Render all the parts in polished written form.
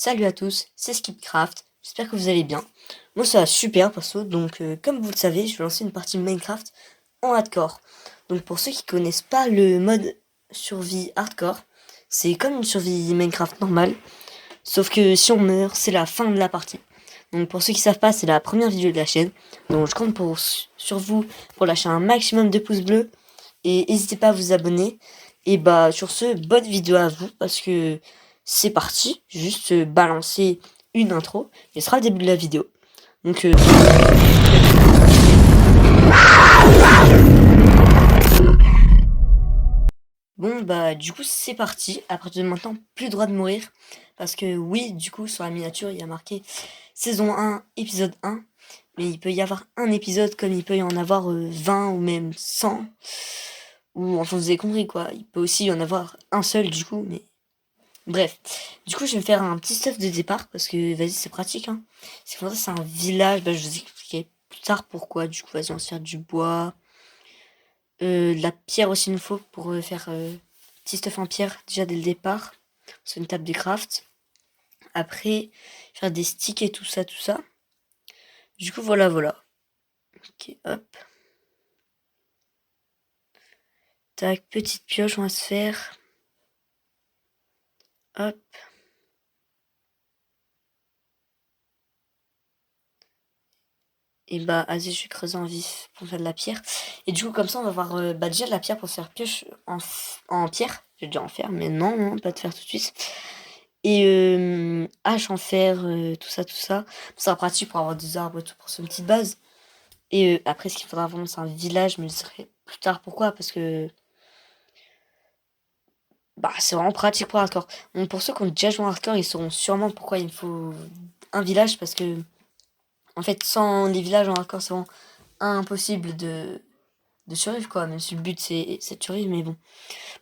Salut à tous, c'est Skipcraft, j'espère que vous allez bien. Moi ça va super perso, donc comme vous le savez, je vais lancer une partie Minecraft en hardcore. Donc pour ceux qui connaissent pas le mode survie hardcore, c'est comme une survie Minecraft normale, sauf que si on meurt, c'est la fin de la partie. Donc pour ceux qui savent pas, c'est la première vidéo de la chaîne, donc je compte sur vous pour lâcher un maximum de pouces bleus, et n'hésitez pas à vous abonner. Et bah sur ce, bonne vidéo à vous, parce que c'est parti, juste balancer une intro, et ce sera le début de la vidéo. Donc bon bah du coup c'est parti, à partir de maintenant, plus droit de mourir, parce que oui, du coup sur la miniature il y a marqué saison 1, épisode 1, mais il peut y avoir un épisode comme il peut y en avoir 20 ou même 100, ou enfin vous avez compris quoi, il peut aussi y en avoir un seul du coup, mais bref, du coup, je vais me faire un petit stuff de départ parce que vas-y, c'est pratique. Hein. C'est pour ça, c'est un village. Bah, je vous expliquerai plus tard pourquoi. Du coup, vas-y, on va se faire du bois. De la pierre aussi, il nous faut pour faire petit stuff en pierre déjà dès le départ. C'est une table de craft. Après, faire des sticks et tout ça, tout ça. Du coup, voilà, voilà. Ok, hop. Tac, petite pioche, on va se faire. Hop. Et bah, vas-y, je vais creuser en vif pour faire de la pierre. Et du coup, comme ça, on va avoir bah, déjà de la pierre pour faire pioche en pierre. J'ai déjà en fer, mais non, non, pas de fer tout de suite. Et hache en fer, tout ça, tout ça. Ça sera pratique pour avoir des arbres et tout pour une petite base. Et après, ce qu'il faudra vraiment, c'est un village. Mais je dirai plus tard pourquoi. Parce que bah, c'est vraiment pratique pour hardcore. Donc, pour ceux qui ont déjà joué en hardcore, ils sauront sûrement pourquoi il me faut un village. Parce que, en fait, sans les villages en hardcore, c'est vraiment impossible de survivre quoi, même si le but c'est de survivre, mais bon.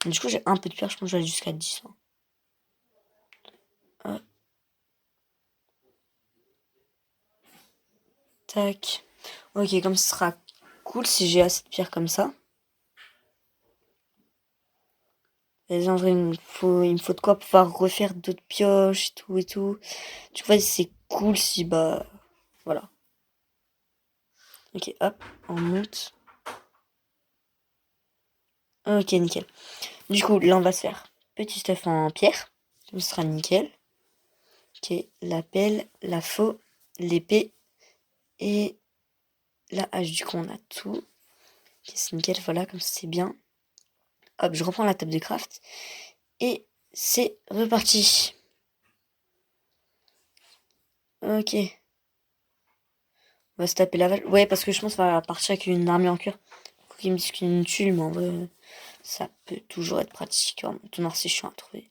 Donc, du coup j'ai un peu de pierre, je pense que je vais aller jusqu'à 10. Hein. Hop, tac. Ok, comme ce sera cool si j'ai assez de pierre comme ça. Et en vrai, il me faut de quoi pouvoir refaire d'autres pioches et tout et tout. Du coup, c'est cool si bah. Voilà. Ok, hop, on monte. Ok, nickel. Du coup, là on va se faire petit stuff en pierre. Ce sera nickel. Ok, la pelle, la faux, l'épée et la hache. Du coup, on a tout. Ok, c'est nickel, voilà, comme ça c'est bien. Hop, je reprends la table de craft. Et c'est reparti. Ok. On va se taper la vache. Ouais, parce que je pense qu'on va partir avec une armure en cuir. Faut qu'ils me disent qu'une tuile, mais en vrai, ça peut toujours être pratique. Un mouton noir, c'est chiant à trouver.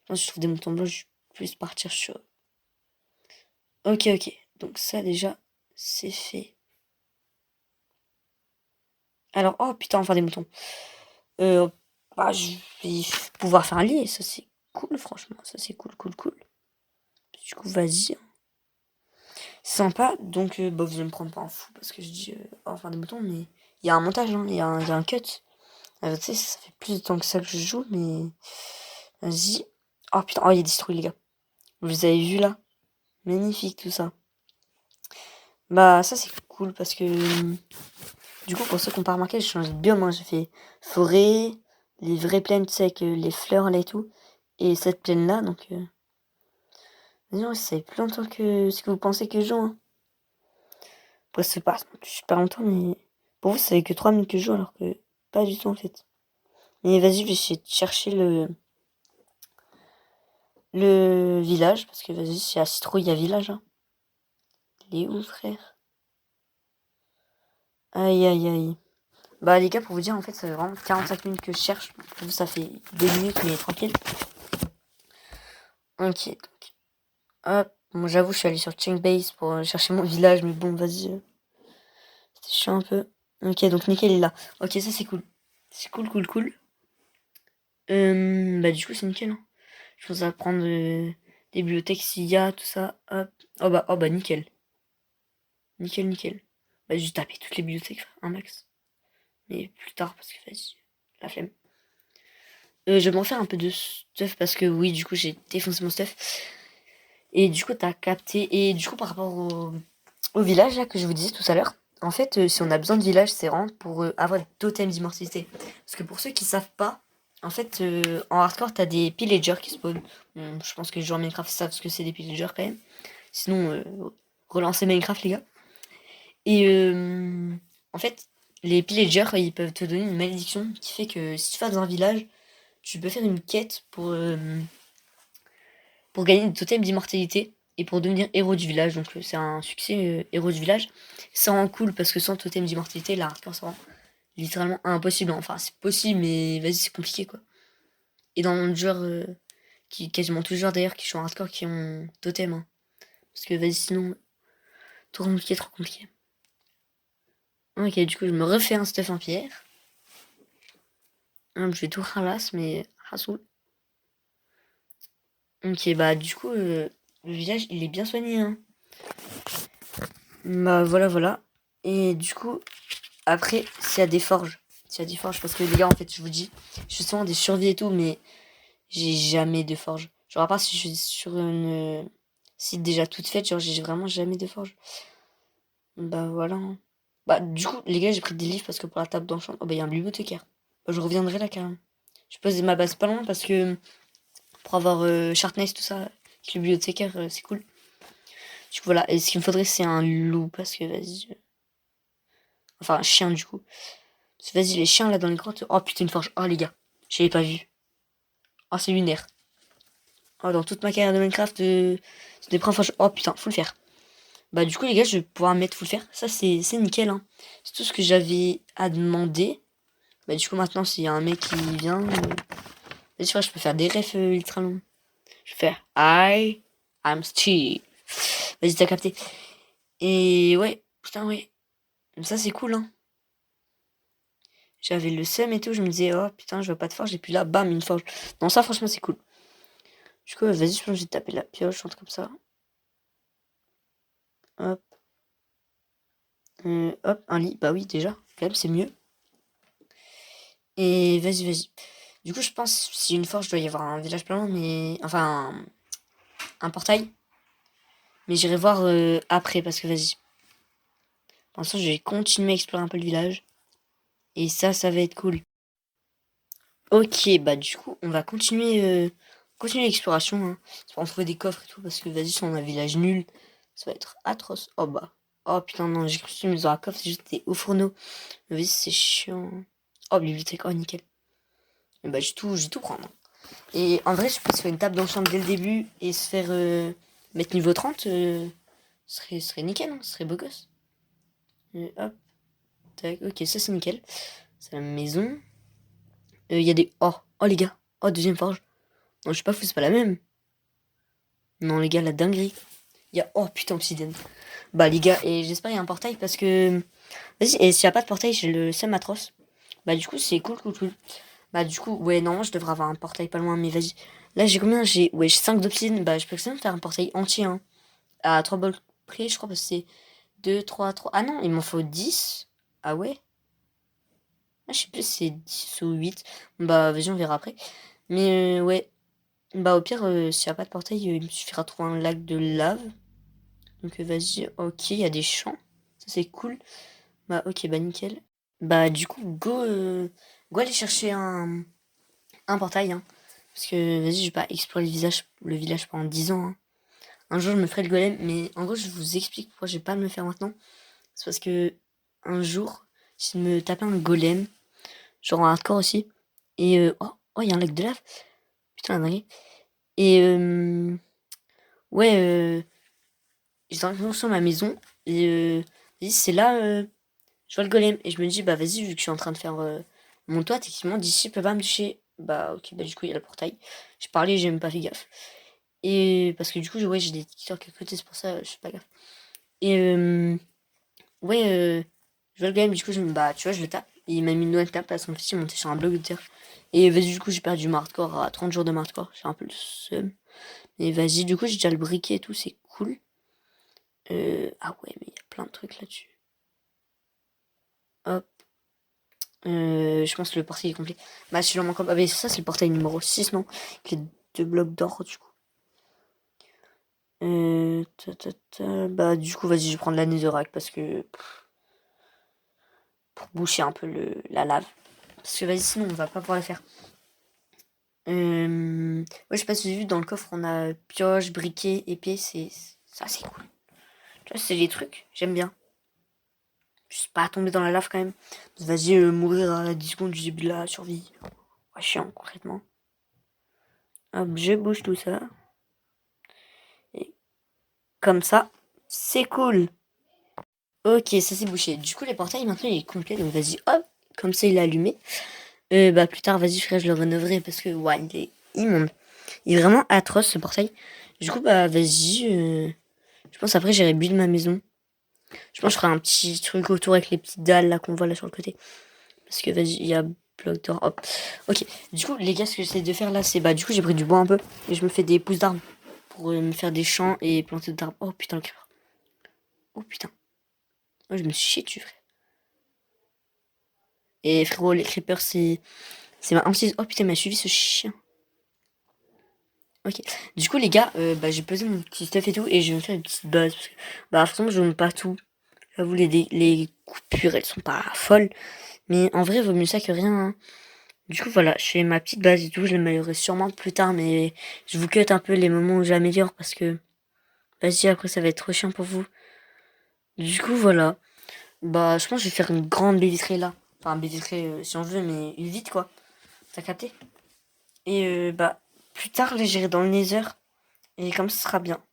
Moi, si je trouve des moutons blancs, je vais plus partir sur. Ok, ok. Donc ça, déjà, c'est fait. Alors, oh putain, enfin des moutons. Euh, bah, je vais pouvoir faire un lit. Ça, c'est cool, franchement. Ça, c'est cool, cool, cool. Du coup, vas-y. Sympa, donc bah, vous allez me prendre pas en fou parce que je dis enfin des moutons, mais il y a un montage, hein, il y a un cut. Tu sais, ça fait plus de temps que ça que je joue, mais vas-y. Oh putain, oh il est détruit les gars. Vous avez vu là? Magnifique tout ça. Bah ça c'est cool parce que du coup pour ceux qui n'ont pas remarqué, j'ai changé de biome, hein. J'ai fait forêt, les vraies plaines, tu sais, avec les fleurs là et tout, et cette plaine là, donc non, ça fait plus longtemps que ce que vous pensez que je joue, hein. Après, c'est pas super longtemps, mais pour vous, ça fait que 3 minutes que je joue, alors que pas du tout en fait. Mais vas-y, je vais essayer de chercher le village, parce que vas-y, c'est à Citrouille, il y a village. Hein. Il est où, frère? Aïe, aïe, aïe. Bah, les gars, pour vous dire, en fait, ça fait vraiment 45 minutes que je cherche. Pour vous, ça fait 2 minutes, mais tranquille. Ok, donc. Hop. Bon, j'avoue, je suis allé sur Chainbase pour chercher mon village, mais bon, vas-y. C'était chiant un peu. Ok, donc nickel est là. Ok, ça c'est cool. C'est cool, cool, cool. Bah, du coup, c'est nickel. Hein. Je pense à prendre des bibliothèques s'il y a, tout ça. Hop. Oh bah, nickel. Nickel, nickel. Bah, j'ai tapé toutes les bibliothèques, frère, un max. Mais plus tard, parce que vas-y, la flemme. Je vais m'en faire un peu de stuff parce que oui, du coup, j'ai défoncé mon stuff. Et du coup, t'as capté. Et du coup, par rapport au village là, que je vous disais tout à l'heure, en fait, si on a besoin de village, c'est vraiment pour avoir des totems d'immortalité. Parce que pour ceux qui savent pas, en fait, en hardcore, t'as des pillagers qui spawnent. Bon, je pense que les joueurs Minecraft savent ce que c'est des pillagers quand même. Sinon, relancez Minecraft, les gars. Et en fait, les pillagers, ils peuvent te donner une malédiction qui fait que si tu vas dans un village, tu peux faire une quête pour gagner des totems d'immortalité et pour devenir héros du village. Donc c'est un succès, héros du village. C'est vraiment cool parce que sans totem d'immortalité, la hardcore, c'est vraiment littéralement impossible. Enfin, c'est possible, mais vas-y, c'est compliqué quoi. Et dans le joueur, quasiment tous les joueurs d'ailleurs qui jouent en hardcore qui ont totem. Hein. Parce que vas-y, sinon, trop compliqué, trop compliqué. Ok, du coup, je me refais un stuff en pierre. Je vais tout ralasse, mais rasoul. Ok, bah du coup, le village, il est bien soigné. Hein. Bah voilà, voilà. Et du coup, après, s'il y a des forges. S'il y a des forges, parce que les gars, en fait, je vous dis, je suis souvent des survies et tout, mais j'ai jamais de forge. Genre, à part si je suis sur une site déjà toute faite, genre, j'ai vraiment jamais de forge. Bah voilà. Hein. Bah, du coup, les gars, j'ai pris des livres parce que pour la table d'enchant, oh bah, il y a un bibliothécaire. Bah, je reviendrai là, carrément. Je pose ma base pas loin parce que pour avoir Sharpness, tout ça, avec le bibliothécaire, c'est cool. Du coup, voilà. Et ce qu'il me faudrait, c'est un loup parce que, vas-y. Enfin, un chien, du coup. Vas-y, les chiens là dans les grottes. Oh putain, une forge. Oh les gars, je l'ai pas vu. Oh, c'est lunaire. Oh, dans toute ma carrière de Minecraft, c'est des premières forges. Oh putain, faut le faire. Bah, du coup, les gars, je vais pouvoir mettre faut le faire. Ça, c'est nickel. Hein. C'est tout ce que j'avais à demander. Bah, du coup, maintenant, s'il y a un mec qui vient. Vas-y, je peux faire des refs ultra longs. Je vais faire I'm Steve. Vas-y, t'as capté. Et ouais, putain, ouais. Ça, c'est cool, hein. J'avais le seum et tout, je me disais, oh putain, je veux pas de forge, et puis là, bam, une forge. Non, ça, franchement, c'est cool. Du coup, vas-y, je pense que je vais taper la pioche, un truc comme ça. Hop. Hop, un lit. Bah oui, déjà, quand même, c'est mieux. Et vas-y, vas-y. Du coup, je pense, si une forge, doit y avoir un village plein, mais. Enfin, un portail. Mais j'irai voir après, parce que vas-y. Pour l'instant, je vais continuer à explorer un peu le village. Et ça va être cool. Ok, bah du coup, on va continuer l'exploration. Hein. C'est pour en trouver des coffres et tout, parce que vas-y, si on a un village nul, ça va être atroce. Oh bah. Oh putain, non, j'ai cru que mais dans un coffre, c'est juste des hauts fourneaux. Mais vas-y, c'est chiant. Oh, bibliothèque, oh nickel. Et bah, je vais tout prendre. Hein. Et en vrai, je peux se faire une table d'enchant dès le début et se faire mettre niveau 30, serait nickel, hein, ce serait beau gosse. Hop, tac, ok, ça c'est nickel. C'est la maison. Il y a des. Oh les gars. Oh, deuxième forge. Non, je sais pas fou, c'est pas la même. Non, les gars, la dinguerie. Il y a. Oh putain, obsidienne. Bah, les gars, et j'espère qu'il y a un portail parce que. Vas-y, et s'il y a pas de portail, j'ai le seum atroce. Bah, du coup, c'est cool, cool, cool. Bah, du coup, ouais, non, je devrais avoir un portail pas loin, mais vas-y. Là, j'ai combien? J'ai 5 d'obsidienne. Bah, je peux quand même faire un portail entier, hein. À 3 balles près, je crois, parce que c'est 2 3 3. Ah non, il m'en faut 10. Ah ouais? Ah, je sais plus si c'est 10 ou 8. Bah, vas-y, on verra après. Mais ouais. Bah, au pire, s'il n'y a pas de portail, il me suffira de trouver un lac de lave. Donc, vas-y, ok, il y a des champs. Ça, c'est cool. Bah, ok, bah, nickel. Bah, du coup, go aller chercher un portail, hein. Parce que, vas-y, je vais pas explorer le village pendant 10 ans, hein. Un jour, je me ferai le golem, mais en gros, je vous explique pourquoi je vais pas me le faire maintenant. C'est parce que, un jour, je me taper un golem, genre en hardcore aussi. Et, oh, il y a un lac de lave. Putain, la dingue. Et, ouais, j'étais en construction ma maison. Et, vas-y, c'est là, je vois le golem. Et je me dis, bah, vas-y, vu que je suis en train de faire mon toit, techniquement, d'ici, il peut pas me toucher. Bah, ok, bah, du coup, il y a le portail. J'ai parlé, j'ai même pas fait gaffe. Et parce que du coup, ouais, j'ai des TikTok à côté, c'est pour ça, je fais pas gaffe. Et ouais, je vois le gars, mais du coup, bah, tu vois, je le tape. Et il m'a mis une nouvelle tape parce qu'en fait, il est monté sur un bloc de terre. Et vas-y, du coup, j'ai perdu mon hardcore à 30 jours de hardcore. J'ai un peu le seum. Et vas-y, du coup, j'ai déjà le briquet et tout, c'est cool. Ah ouais, mais il y a plein de trucs là-dessus. Hop. Je pense que le portail est complet. Bah, si j'en manque. Ah, mais ça, c'est le portail numéro 6, non? Avec les 2 blocs d'or, du coup. Bah, du coup, vas-y, je vais prendre la netherrack parce que... Pour boucher un peu la lave. Parce que, vas-y, sinon, on va pas pouvoir le faire. Ouais, je sais pas si j'ai vu, dans le coffre, on a pioche, briquet, épée, ça, c'est cool. Tu vois, c'est des trucs, j'aime bien. Juste pas tomber dans la lave quand même. Vas-y, mourir à 10 secondes du début de la survie. Ouais, chiant, concrètement. Hop, je bouge tout ça. Et comme ça, c'est cool. Ok, ça c'est bouché. Du coup, les portails, maintenant, il est complet. Donc, vas-y, hop, comme ça, il est allumé. Bah, plus tard, vas-y, frère, je le rénoverai parce que, ouais, il est immonde. Il est vraiment atroce, ce portail. Du coup, bah, vas-y. Je pense après, j'irai build ma maison. Je pense que je ferai un petit truc autour avec les petites dalles là qu'on voit là sur le côté. Parce que vas-y, il y a bloc d'or. Hop. Ok. Du coup, les gars, ce que j'essaie de faire là, c'est bah du coup j'ai pris du bois un peu et je me fais des pousses d'arbres pour me faire des champs et planter d'arbres. Oh putain le creeper. Oh putain. Oh, je me suis chié dessus frère. Et frérot, les creepers c'est ma hantise. Oh putain, il m'a suivi ce chien. Ok. Du coup les gars, bah j'ai posé mon petit stuff et tout et je vais me faire une petite base parce que bah forcément je ne pas tout. J'avoue les coupures elles sont pas folles. Mais en vrai, vaut mieux ça que rien, hein. Du coup, voilà, je fais ma petite base et tout. Je l'améliorerai sûrement plus tard, mais je vous cut un peu les moments où j'améliore parce que, vas-y, après, ça va être trop chiant pour vous. Du coup, voilà. Bah, je pense que je vais faire une grande baie vitrée là. Enfin, baie vitrée si on veut, mais une vite quoi. T'as capté? Et bah, plus tard, là, j'irai dans le Nether. Et comme ça sera bien.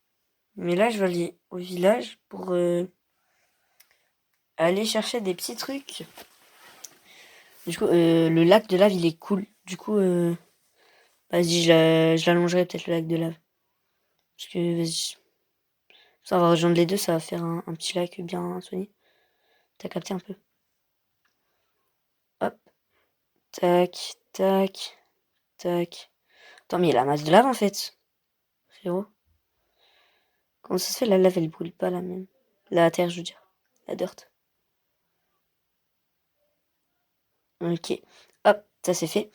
Mais là, je vais aller au village pour aller chercher des petits trucs. Du coup, le lac de lave, il est cool. Du coup, vas-y, je l'allongerai peut-être le lac de lave. Parce que, vas-y. Ça va rejoindre les deux, ça va faire un petit lac bien soigné. T'as capté un peu? Hop. Tac, tac, tac. Attends, mais il y a la masse de lave en fait. Frérot. Comment ça se fait la lave elle brûle pas la même? La terre, je veux dire. La dirt. Ok. Hop, ça c'est fait.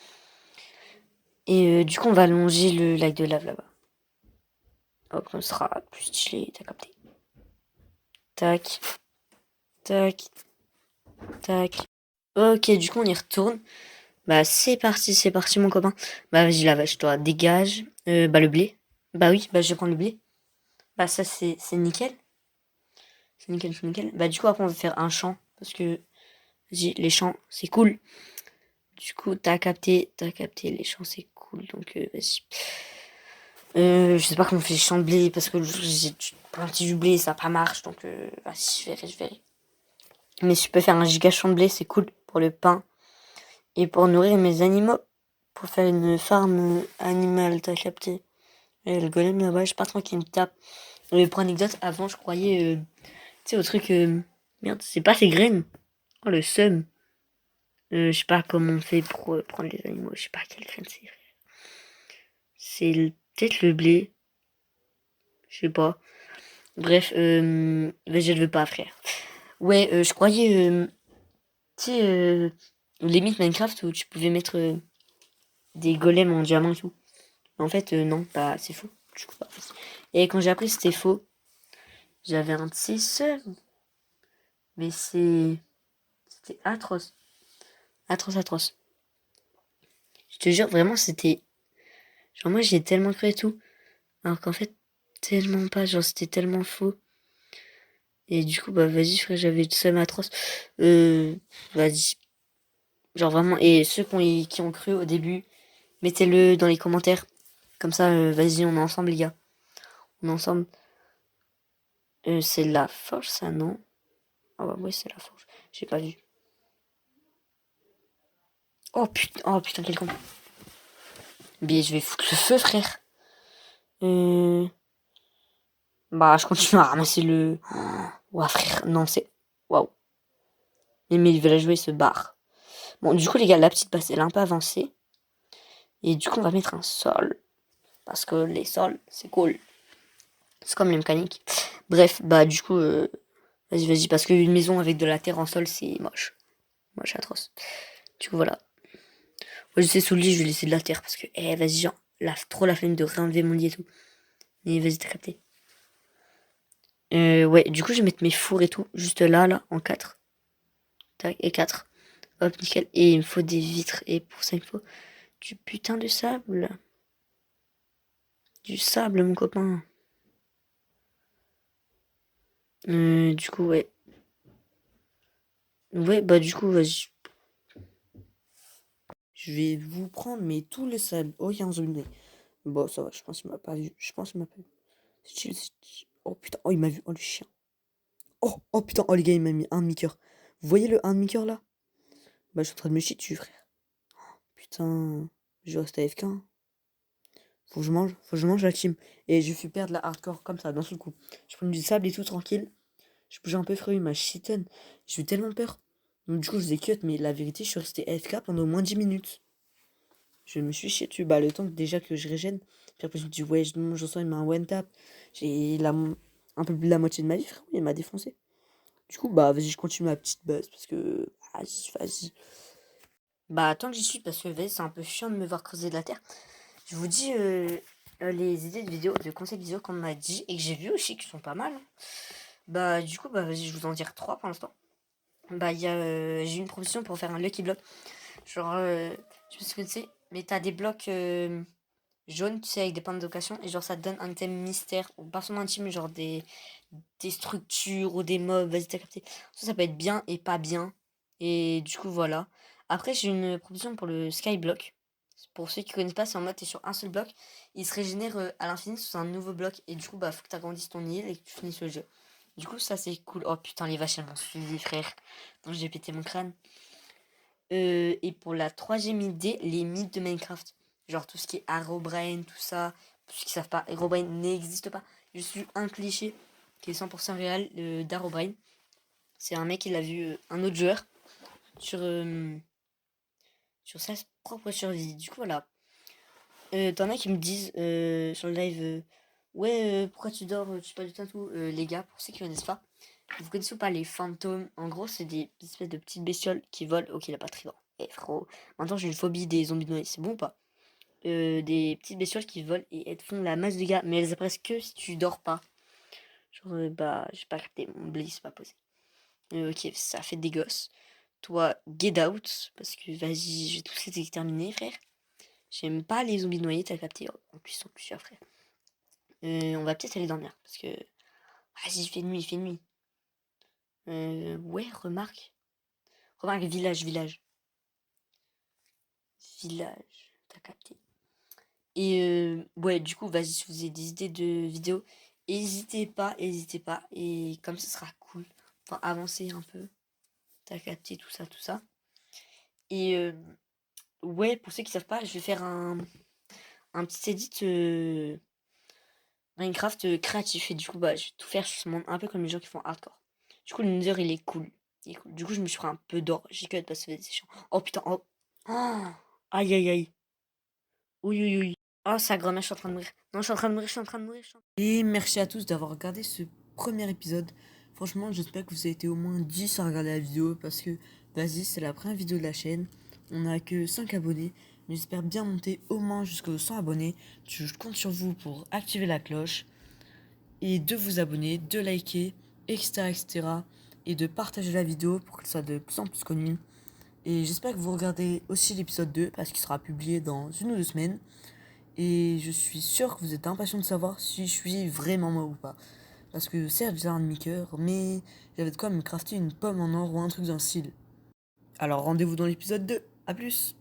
Et du coup, on va allonger le lac de lave là-bas. Hop, on sera plus stylé, t'as capté. Tac, tac, tac. Ok, du coup, on y retourne. Bah, c'est parti, mon copain. Bah, vas-y, la vache, toi, dégage. Bah, le blé. Bah oui, bah, je vais prendre le blé. Bah, ça, c'est nickel. C'est nickel, c'est nickel. Bah, du coup, après, on va faire un champ. Parce que, vas-y, les champs, c'est cool. Du coup, t'as capté, les champs, c'est cool. Donc, vas-y. Je sais pas comment on fait les champs de blé. Parce que j'ai planté du blé, ça pas marche. Donc, vas-y, je verrai. Mais si je peux faire un giga champ de blé, c'est cool. Pour le pain. Et pour nourrir mes animaux. Pour faire une farm animale, t'as capté. Et le golem là-bas, je sais pas trop qui me tape. Pour anecdote, avant, je croyais, tu sais, au truc, merde, c'est pas ces graines. Oh, le seum. Je sais pas comment on fait pour prendre les animaux. Je sais pas quelle graine c'est. Peut-être le blé. Je sais pas. Bref, mais je le veux pas, frère. Ouais, je croyais, tu sais, limite Minecraft où tu pouvais mettre des golems en diamant et tout. En fait, non, bah, c'est faux. Du coup, pas. Et quand j'ai appris que c'était faux, j'avais un petit seum. Mais c'était atroce. Atroce, atroce. Je te jure, vraiment, c'était... Genre, moi, j'ai tellement cru et tout. Alors qu'en fait, tellement pas. Genre, c'était tellement faux. Et du coup, bah, vas-y, frère, j'avais le seum atroce. Vas-y. Genre, vraiment. Et ceux qui ont cru au début, mettez-le dans les commentaires. Comme ça, vas-y, on est ensemble, les gars. On est ensemble. C'est la forge, ça, non? Ah bah, ouais, c'est la forge. J'ai pas vu. Oh putain, quel con. Mais je vais foutre le feu, frère. Euh... Bah, je continue à ramasser le... Ouah, frère, non, c'est... Waouh. Mais il veut la jouer, se barre. Bon, du coup, les gars, la petite base, elle est un peu avancée. Et du coup, on va mettre un sol. Parce que les sols, c'est cool. C'est comme les mécaniques. Bref, bah, du coup, vas-y, parce qu'une maison avec de la terre en sol, c'est moche. Moche, atroce. Du coup, voilà. Moi, je sais, sous le lit, je vais laisser de la terre. Parce que, vas-y, genre, trop la flemme de réenlever mon lit et tout. Mais vas-y, t'as capté. Ouais, du coup, je vais mettre mes fours et tout, juste là, en 4. Tac, et 4. Hop, nickel. Et il me faut des vitres. Et pour ça, il me faut du putain de sable. Du sable, mon copain. Du coup, ouais. Ouais, bah du coup, vas-y. Je vais vous prendre, mais tout le sable. Oh, il y a un zombie. Bon, ça va, je pense qu'il m'a pas vu. Je pense qu'il m'a pas vu. Oh putain, oh, il m'a vu. Oh, le chien. Oh putain, oh les gars, il m'a mis un demi-cœur. Vous voyez le un demi-cœur là? Bah, je suis en train de me chier dessus, frère. Putain, je reste AFK, hein. Faut que je mange la team. Et je fais perdre la hardcore comme ça, d'un seul coup. Je prends du sable et tout, tranquille. Je bouge un peu, frérot, il m'a shitten. J'ai eu tellement peur. Donc, du coup, je vous ai cut, mais la vérité, je suis resté AFK pendant au moins 10 minutes. Je me suis chié dessus. Bah, le temps déjà que je régène. Puis après, je me dis, ouais, je sens, il m'a un one tap. J'ai un peu plus de la moitié de ma vie, frérot, il m'a défoncé. Du coup, bah, vas-y, je continue ma petite buzz parce que. Vas-y. Bah, tant que j'y suis, parce que vas-y, c'est un peu chiant de me voir creuser de la terre. Je vous dis les idées de vidéos, de conseils de vidéos qu'on m'a dit et que j'ai vu aussi qui sont pas mal, hein. Bah, du coup, bah, vas-y, je vous en dire 3 pour l'instant. Bah, j'ai eu une proposition pour faire un Lucky Block. Genre, je sais pas ce que c'est, mais t'as des blocs jaunes, tu sais, avec des points d'occasion, et genre, ça te donne un thème mystère, ou pas seulement un thème, genre des structures ou des mobs, vas-y, t'as capté. Ça peut être bien et pas bien. Et du coup, voilà. Après, j'ai une proposition pour le Skyblock. Pour ceux qui connaissent pas, c'est en mode, t'es sur un seul bloc, il se régénère à l'infini sous un nouveau bloc, et du coup, bah, faut que t'agrandisses ton île et que tu finisses le jeu. Du coup, ça, c'est cool. Oh putain, les vaches, elles m'ont suivi, frère. Donc, j'ai pété mon crâne. Et pour la troisième idée, les mythes de Minecraft. Genre tout ce qui est Herobrine, tout ça. Pour ceux qui savent pas, Herobrine n'existe pas. Je suis un cliché qui est 100% réel d'Herobrine. C'est un mec qui l'a vu, un autre joueur, sur, sur sa propre survie. Du coup, voilà. T'en as qui me disent sur le live, ouais, pourquoi tu dors, tu pas du tout, les gars, pour ceux qui connaissent pas. Vous connaissez ou pas les fantômes? En gros, c'est des espèces de petites bestioles qui volent. Ok, il a pas de trident. Eh frérot, maintenant j'ai une phobie des zombies noyés, c'est bon ou pas? Des petites bestioles qui volent et elles te font la masse de dégâts, mais elles apparaissent que si tu dors pas. Genre, bah, j'ai pas capté, mon blé c'est pas posé. Ok, ça fait des gosses. Toi, get out, parce que vas-y, j'ai tout exterminé, frère. J'aime pas les zombies noyés, t'as capté. Oh, en plus, ils sont plusieurs, frère. On va peut-être aller dormir, parce que. Vas-y, il fait nuit, il fait nuit. Ouais, remarque. Remarque, village. Village, t'as capté. Et ouais, du coup, vas-y, si vous avez des idées de vidéos, n'hésitez pas. Et comme ce sera cool, enfin, avancer un peu, t'as capté tout ça, tout ça. Et ouais, pour ceux qui savent pas, je vais faire un petit edit Minecraft créatif. Et du coup, bah, je vais tout faire sur ce monde, un peu comme les gens qui font hardcore. Du coup, le Nether, il est cool. Il est cool. Du coup, je me suis pris un peu d'or. J'ai que parce que c'est chiant. Oh putain, oh. Oh. Aïe, aïe, aïe. Oui, oui, oui. Oh, sa grand-mère, je suis en train de mourir. Non, je suis en train de mourir, je suis en train de mourir. Et merci à tous d'avoir regardé ce premier épisode. Franchement, j'espère que vous avez été au moins 10 à regarder la vidéo parce que, vas-y, c'est la première vidéo de la chaîne. On n'a que 5 abonnés. Mais j'espère bien monter au moins jusqu'aux 100 abonnés. Je compte sur vous pour activer la cloche et de vous abonner, de liker, etc., etc. Et de partager la vidéo pour qu'elle soit de plus en plus connue. Et j'espère que vous regardez aussi l'épisode 2 parce qu'il sera publié dans 1 ou 2 semaines. Et je suis sûr que vous êtes impatient de savoir si je suis vraiment moi ou pas. Parce que certes j'ai un demi-cœur, mais j'avais de quoi me crafter une pomme en or ou un truc d'un style. Alors rendez-vous dans l'épisode 2, à plus.